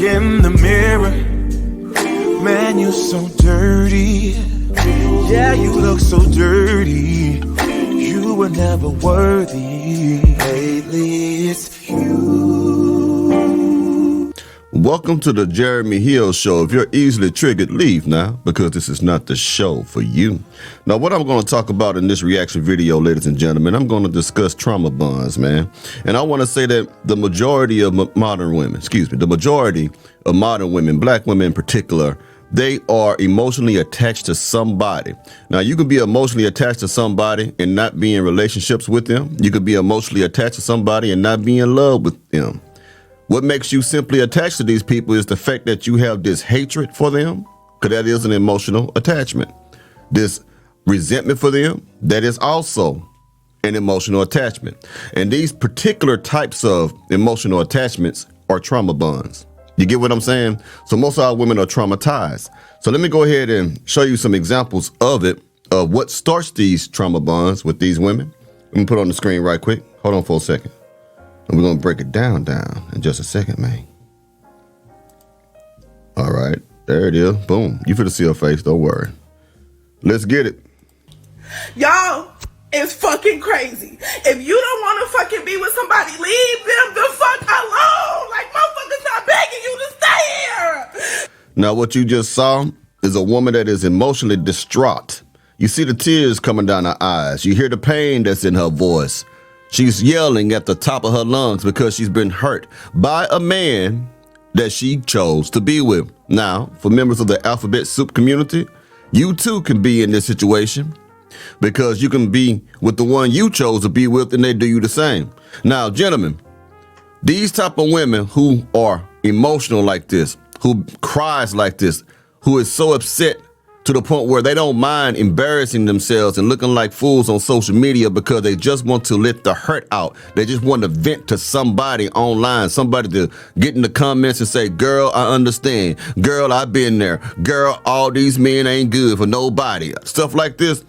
in the mirror, man, you're so dirty. Yeah, you look so dirty. You were never worthy. Lately, it's you. Welcome to the Jeremy Hill Show. If you're easily triggered, leave now, because this is not the show for you. Now, what I'm going to talk about in this reaction video, ladies and gentlemen, I'm going to discuss trauma bonds, man. And I want to say that the majority of modern women, black women in particular, they are emotionally attached to somebody. Now, you can be emotionally attached to somebody and not be in relationships with them. You could be emotionally attached to somebody and not be in love with them. What makes you simply attached to these people is the fact that you have this hatred for them, because that is an emotional attachment. This resentment for them, that is also an emotional attachment. And these particular types of emotional attachments are trauma bonds. You get what I'm saying? So most of our women are traumatized. So let me go ahead and show you some examples of it, of what starts these trauma bonds with these women. Let me put it on the screen right quick. Hold on for a second. And we're going to break it down in just a second, man. All right. There it is. Boom. You finna see her face. Don't worry. Let's get it. Y'all, it's fucking crazy. If you don't want to fucking be with somebody, leave them the fuck alone. Like, motherfuckers not begging you to stay here. Now, what you just saw is a woman that is emotionally distraught. You see the tears coming down her eyes. You hear the pain that's in her voice. She's yelling at the top of her lungs because she's been hurt by a man that she chose to be with. Now, for members of the Alphabet Soup community, you too can be in this situation, because you can be with the one you chose to be with and they do you the same. Now, gentlemen, these type of women who are emotional like this, who cries like this, who is so upset to the point where they don't mind embarrassing themselves and looking like fools on social media because they just want to let the hurt out. They just want to vent to somebody online, somebody to get in the comments and say, girl, I understand. Girl, I've been there. Girl, all these men ain't good for nobody. Stuff like this.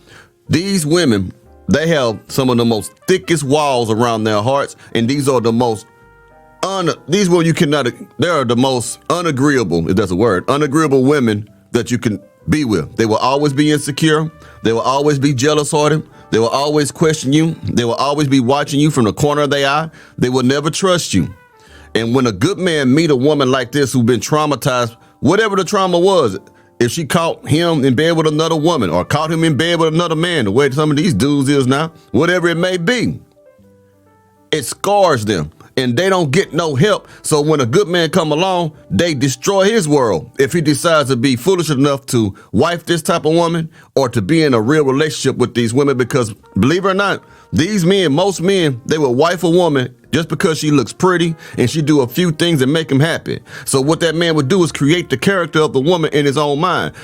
These women, they have some of the most thickest walls around their hearts, and these are the most they are the most unagreeable, if that's a word, unagreeable women that you can be with. They will always be insecure. They will always be jealous-hearted. They will always question you. They will always be watching you from the corner of their eye. They will never trust you. And when a good man meet a woman like this who's been traumatized, whatever the trauma was, if she caught him in bed with another woman or caught him in bed with another man, the way some of these dudes is now, whatever it may be, it scars them. And they don't get no help. So when a good man come along, they destroy his world. If he decides to be foolish enough to wife this type of woman or to be in a real relationship with these women, because believe it or not, these men, most men, they will wife a woman just because she looks pretty and she do a few things that make him happy. So what that man would do is create the character of the woman in his own mind.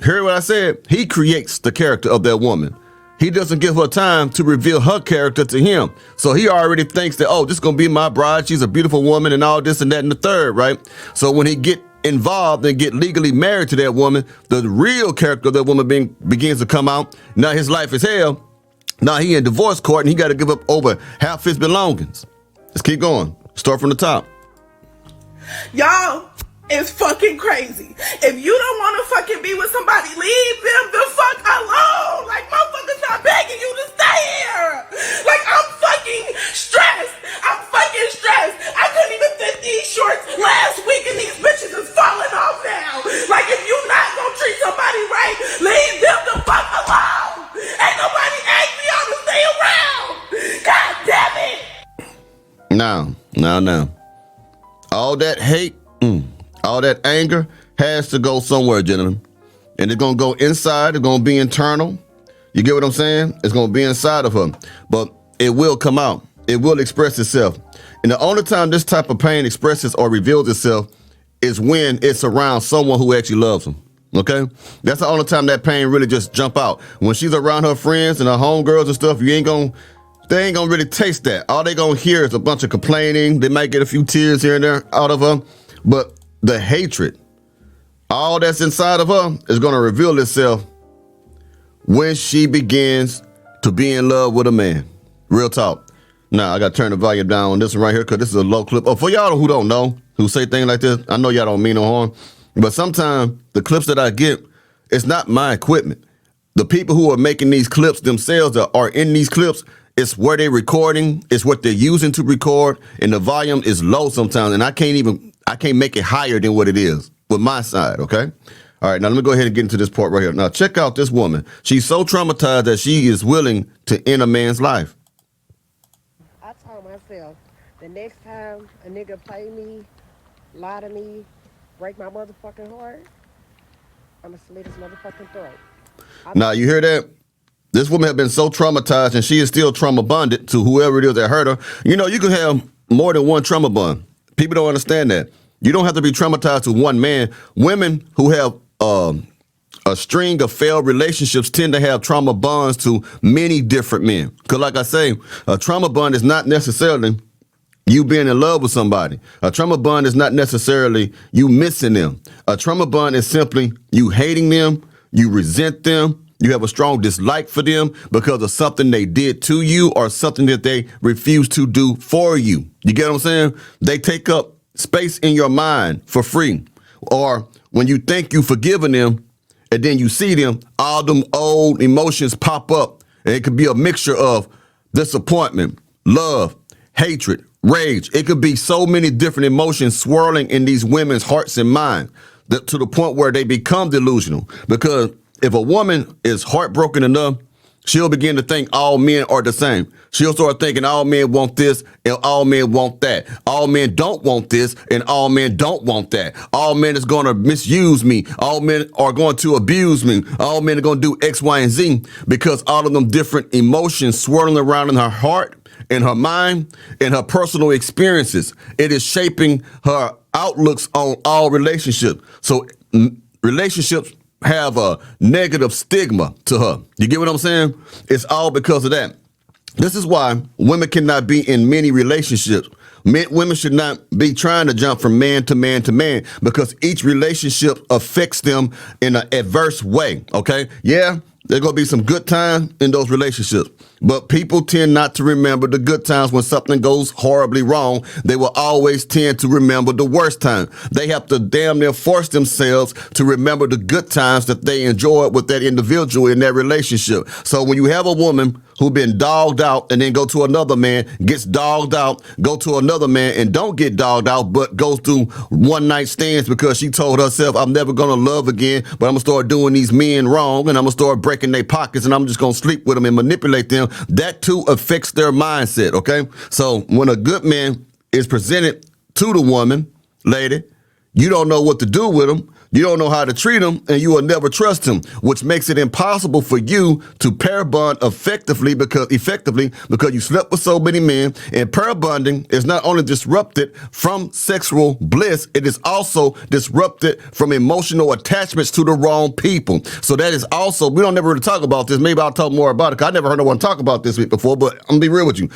Hear what I said? He creates the character of that woman. He doesn't give her time to reveal her character to him. So he already thinks that, oh, this is going to be my bride. She's a beautiful woman and all this and that and the third, right? So when he get involved and get legally married to that woman, the real character of that woman begins to come out. Now his life is hell. Now he in divorce court and he got to give up over half his belongings. Let's keep going. Start from the top. Y'all, it's fucking crazy. If you don't want to fucking be with somebody, leave them the fuck alone. Like, motherfuckers not begging you to stay here. Like, I'm fucking stressed. I couldn't even fit these shorts last week and these bitches is falling off now. Like, if you not gonna treat somebody right, leave them the fuck alone. Ain't nobody asked me all to stay around. God damn it. Now. All that hate, all that anger has to go somewhere, gentlemen. And it's going to go inside. It's going to be internal. You get what I'm saying? It's going to be inside of her. But it will come out. It will express itself. And the only time this type of pain expresses or reveals itself is when it's around someone who actually loves them. Okay? That's the only time that pain really just jump out. When she's around her friends and her homegirls and stuff, they ain't gonna really taste that. All they gonna hear is a bunch of complaining. They might get a few tears here and there out of her. But the hatred, all that's inside of her is going to reveal itself when she begins to be in love with a man. Real talk. Now, I got to turn the volume down on this one right here because this is a low clip. Oh, for y'all who don't know, who say things like this, I know y'all don't mean no harm, but sometimes the clips that I get, it's not my equipment. The people who are making these clips themselves that are in these clips, it's where they're recording, it's what they're using to record, and the volume is low sometimes, and I can't make it higher than what it is with my side, okay? All right, now let me go ahead and get into this part right here. Now check out this woman. She's so traumatized that she is willing to end a man's life. I told myself, the next time a nigga play me, lie to me, break my motherfucking heart, I'ma slit his motherfucking throat. Now, you hear that? This woman has been so traumatized, and she is still trauma bonded to whoever it is that hurt her. You know, you can have more than one trauma bond. People don't understand that. You don't have to be traumatized to one man. Women who have a string of failed relationships tend to have trauma bonds to many different men. Because like I say, a trauma bond is not necessarily you being in love with somebody. A trauma bond is not necessarily you missing them. A trauma bond is simply you hating them, you resent them, you have a strong dislike for them because of something they did to you or something that they refuse to do for you. You get what I'm saying? They take up space in your mind for free. Or when you think you've forgiven them and then you see them, all them old emotions pop up. And it could be a mixture of disappointment, love, hatred, rage. It could be so many different emotions swirling in these women's hearts and minds to the point where they become delusional. Because if a woman is heartbroken enough, she'll begin to think all men are the same. She'll start thinking all men want this and all men want that. All men don't want this and all men don't want that. All men is going to misuse me. All men are going to abuse me. All men are going to do X, Y, and Z because all of them different emotions swirling around in her heart, in her mind, in her personal experiences. It is shaping her outlooks on all relationships. So relationships have a negative stigma to her. You get what I'm saying? It's all because of that. This is why women cannot be in many relationships. Women should not be trying to jump from man to man to man because each relationship affects them in an adverse way, okay? Yeah, there's going to be some good times in those relationships, but people tend not to remember the good times when something goes horribly wrong. They will always tend to remember the worst time. They have to damn near force themselves to remember the good times that they enjoyed with that individual in that relationship. So when you have a woman who been dogged out and then go to another man, gets dogged out, go to another man and don't get dogged out, but goes through one night stands because she told herself, I'm never going to love again, but I'm going to start doing these men wrong and I'm going to start breaking their pockets and I'm just going to sleep with them and manipulate them. That too affects their mindset, okay? So when a good man is presented to the woman, lady, you don't know what to do with him. You don't know how to treat him, and you will never trust him, which makes it impossible for you to pair bond effectively because you slept with so many men. And pair bonding is not only disrupted from sexual bliss, it is also disrupted from emotional attachments to the wrong people. So that is also, we don't never really talk about this. Maybe I'll talk more about it because I never heard no one talk about this before, but I'm gonna be real with you.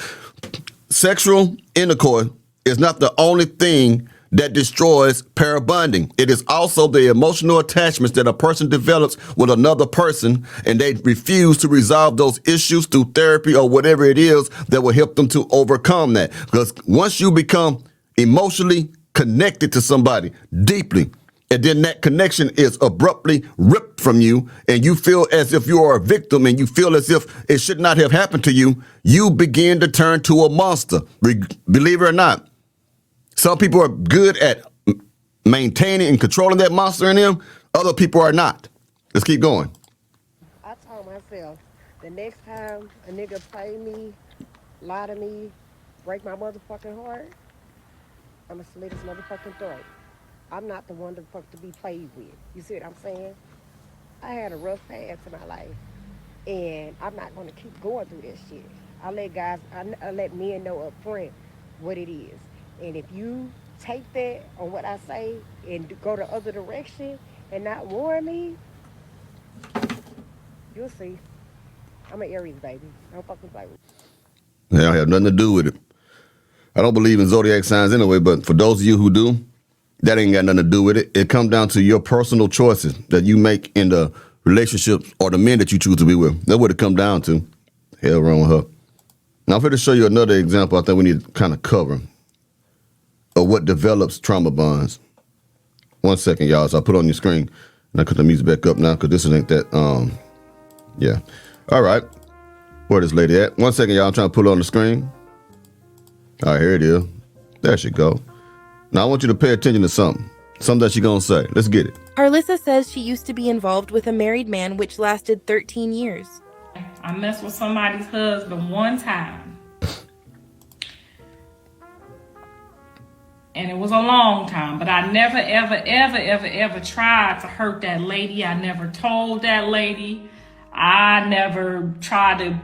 Sexual intercourse is not the only thing that destroys pair bonding. It is also the emotional attachments that a person develops with another person, and they refuse to resolve those issues through therapy or whatever it is that will help them to overcome that. Because once you become emotionally connected to somebody deeply, and then that connection is abruptly ripped from you, and you feel as if you are a victim, and you feel as if it should not have happened to you, you begin to turn to a monster. Believe it or not. Some people are good at maintaining and controlling that monster in them. Other people are not. Let's keep going. I told myself, the next time a nigga play me, lie to me, break my motherfucking heart, I'ma slit his motherfucking throat. I'm not the one to be played with. You see what I'm saying? I had a rough past in my life, and I'm not gonna keep going through this shit. I let men know up front what it is. And if you take that on what I say and go the other direction and not warn me, you'll see. I'm an Aries, baby. Don't fucking play with me. They don't have nothing to do with it. I don't believe in zodiac signs anyway, but for those of you who do, that ain't got nothing to do with it. It comes down to your personal choices that you make in the relationships or the men that you choose to be with. That's what it comes down to. Hell wrong with her. Now I'm going to show you another example I think we need to kind of cover of what develops trauma bonds. 1 second, y'all. So I put on your screen. And I put the music back up now because this ain't that, yeah. All right. Where this lady at? 1 second, y'all. I'm trying to put it on the screen. All right, here it is. There she go. Now I want you to pay attention to something that she gonna say. Let's get it. Carlissa says she used to be involved with a married man, which lasted 13 years. I messed with somebody's husband one time. And it was a long time, but I never, ever tried to hurt that lady. I never told that lady. I never tried to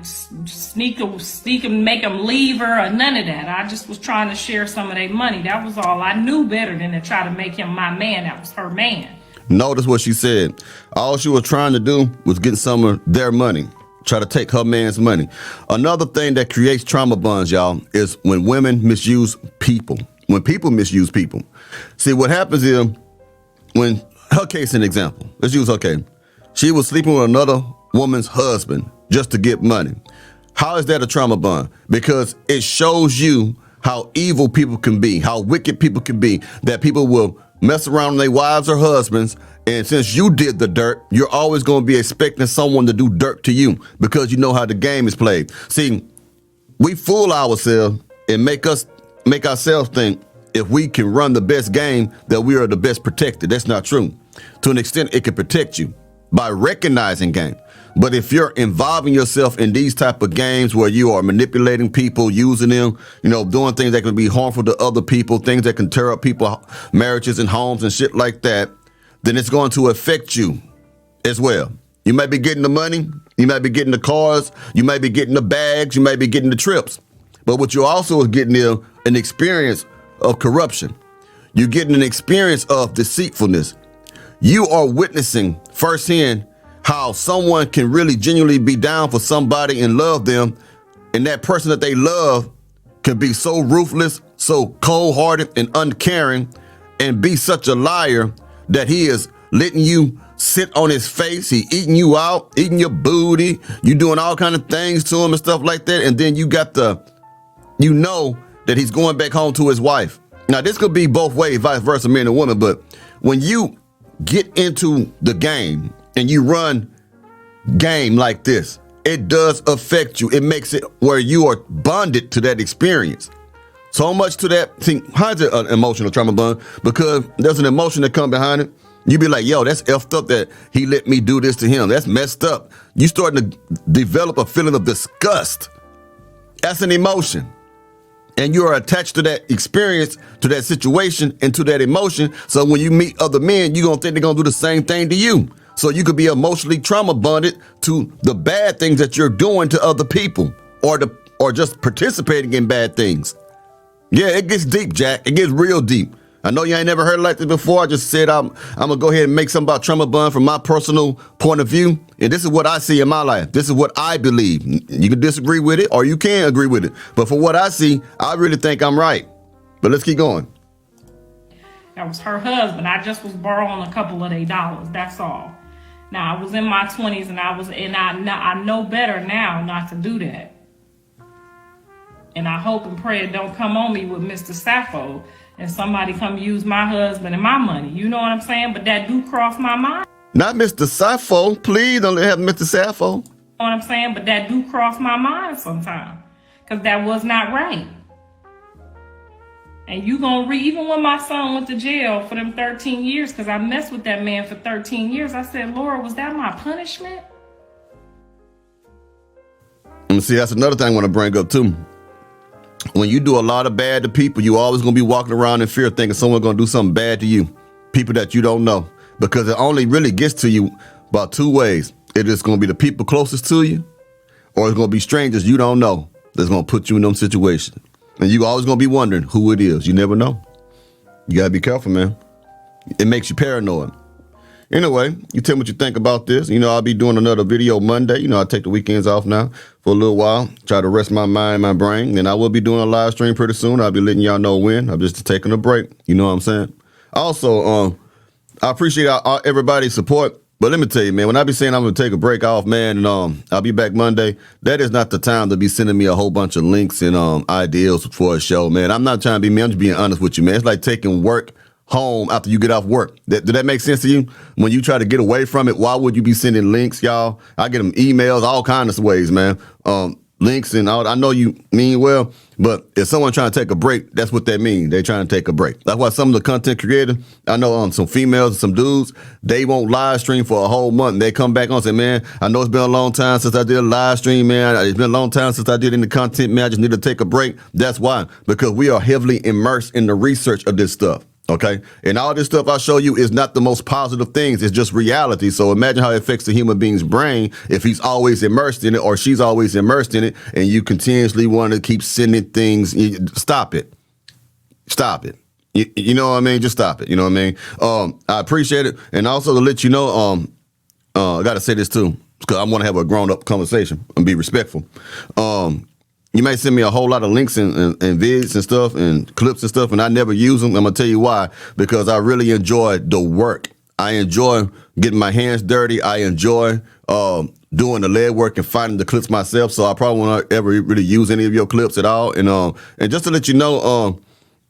sneak and make them leave her or none of that. I just was trying to share some of their money. That was all. I knew better than to try to make him my man. That was her man. Notice what she said. All she was trying to do was get some of their money. Try to take her man's money. Another thing that creates trauma bonds, y'all, is when women misuse people. When people misuse people. See, what happens is, when her case, an example, let's use her case. She was sleeping with another woman's husband just to get money. How is that a trauma bond? Because it shows you how evil people can be, how wicked people can be, that people will mess around with their wives or husbands. And since you did the dirt, you're always going to be expecting someone to do dirt to you because you know how the game is played. See, we fool ourselves and make ourselves think if we can run the best game that we are the best protected. That's not true. To an extent, it can protect you by recognizing game. But if you're involving yourself in these type of games where you are manipulating people, using them, doing things that can be harmful to other people, things that can tear up people's marriages and homes and shit like that, then it's going to affect you as well. You might be getting the money, you might be getting the cars, you might be getting the bags, you might be getting the trips. But what you also is getting is an experience of corruption. You're getting an experience of deceitfulness. You are witnessing firsthand how someone can really genuinely be down for somebody and love them. And that person that they love can be so ruthless, so cold-hearted and uncaring, and be such a liar that he is letting you sit on his face. He eating you out, eating your booty. You doing all kind of things to him and stuff like that. And then you know that he's going back home to his wife. Now, this could be both ways, vice versa, men and women. But when you get into the game and you run game like this, it does affect you. It makes it where you are bonded to that experience. So much to that. See, how is it an emotional trauma bond? Because there's an emotion that come behind it. You be like, yo, that's effed up that he let me do this to him. That's messed up. You starting to develop a feeling of disgust. That's an emotion. And you are attached to that experience, to that situation, and to that emotion. So when you meet other men, you're going to think they're going to do the same thing to you. So you could be emotionally trauma bonded to the bad things that you're doing to other people or just participating in bad things. Yeah, it gets deep, Jack. It gets real deep. I know you ain't never heard it like this before. I just said I'm going to go ahead and make something about trauma bond from my personal point of view. And this is what I see in my life. This is what I believe. You can disagree with it or you can agree with it. But for what I see, I really think I'm right. But let's keep going. That was her husband. I just was borrowing a couple of their dollars. That's all. Now, I was in my 20s and I know better now not to do that. And I hope and pray it don't come on me with Mr. Sappho and somebody come use my husband and my money. You know what I'm saying? But that do cross my mind. Not Mr. Sappho. Please don't have Mr. Sappho. You know what I'm saying? But that do cross my mind sometimes. Because that was not right. And you gonna even when my son went to jail for them 13 years, because I messed with that man for 13 years, I said, Lord, was that my punishment? And see, that's another thing I want to bring up too. When you do a lot of bad to people, you always going to be walking around in fear thinking someone's going to do something bad to you. People that you don't know. Because it only really gets to you about two ways. It is going to be the people closest to you, or it's going to be strangers you don't know that's going to put you in those situations. And you always going to be wondering who it is. You never know. You got to be careful, man. It makes you paranoid. Anyway, you tell me what you think about this. I'll be doing another video Monday. I take the weekends off now for a little while, try to rest my mind, my brain. And I will be doing a live stream pretty soon. I'll be letting y'all know when. I'm just taking a break. You know what I'm saying? Also, I appreciate everybody's support. But let me tell you, man, when I be saying I'm going to take a break off, man, and I'll be back Monday, that is not the time to be sending me a whole bunch of links and ideas for a show, man. I'm not trying to be me. I'm just being honest with you, man. It's like taking work home after you get off work. Did that make sense to you? When you try to get away from it, why would you be sending links, y'all? I get them emails, all kinds of ways, man. Links and all. I know you mean well, but if someone trying to take a break, that's what that means. They trying to take a break. That's why some of the content creators, I know some females and some dudes, they won't live stream for a whole month. And they come back on and say, man, I know it's been a long time since I did a live stream, man. It's been a long time since I did any content, man. I just need to take a break. That's why, because we are heavily immersed in the research of this stuff. Okay. And all this stuff I show you is not the most positive things. It's just reality. So imagine how it affects the human being's brain if he's always immersed in it or she's always immersed in it and you continuously want to keep sending things. Stop it. Stop it. You know what I mean? Just stop it. You know what I mean? I appreciate it. And also to let you know, I got to say this too, because I want to have a grown up conversation and be respectful. You may send me a whole lot of links and vids and stuff and clips and stuff, and I never use them. I'm going to tell you why. Because I really enjoy the work. I enjoy getting my hands dirty. I enjoy doing the lead work and finding the clips myself. So I probably won't ever really use any of your clips at all. And just to let you know,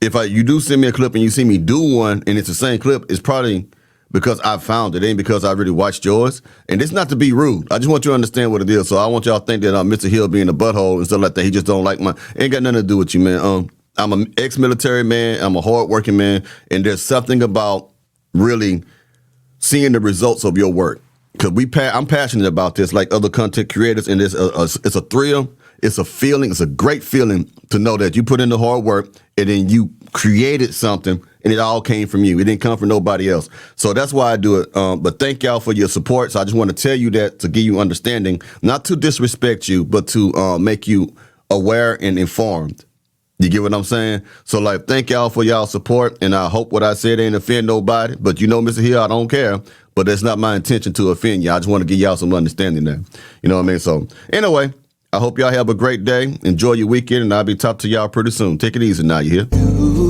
if you do send me a clip and you see me do one and it's the same clip, it's probably because I found it. It ain't because I really watched yours. And it's not to be rude. I just want you to understand what it is. So I want y'all to think that Mr. Hill being a butthole and stuff like that, he just don't like my, ain't got nothing to do with you, man. I'm an ex-military man. I'm a hard-working man. And there's something about really seeing the results of your work. Because I'm passionate about this like other content creators. And it's a thrill. It's a feeling. It's a great feeling to know that you put in the hard work and then you created something and it all came from you. It didn't come from nobody else. So that's why I do it. But thank y'all for your support. So I just want to tell you that to give you understanding, not to disrespect you, but to make you aware and informed. You get what I'm saying? So like, thank y'all for y'all support. And I hope what I said ain't offend nobody. But you know, Mr. Hill, I don't care. But that's not my intention to offend you. I just want to give y'all some understanding there. You know what I mean? So anyway, I hope y'all have a great day. Enjoy your weekend, and I'll be talking to y'all pretty soon. Take it easy now, you hear?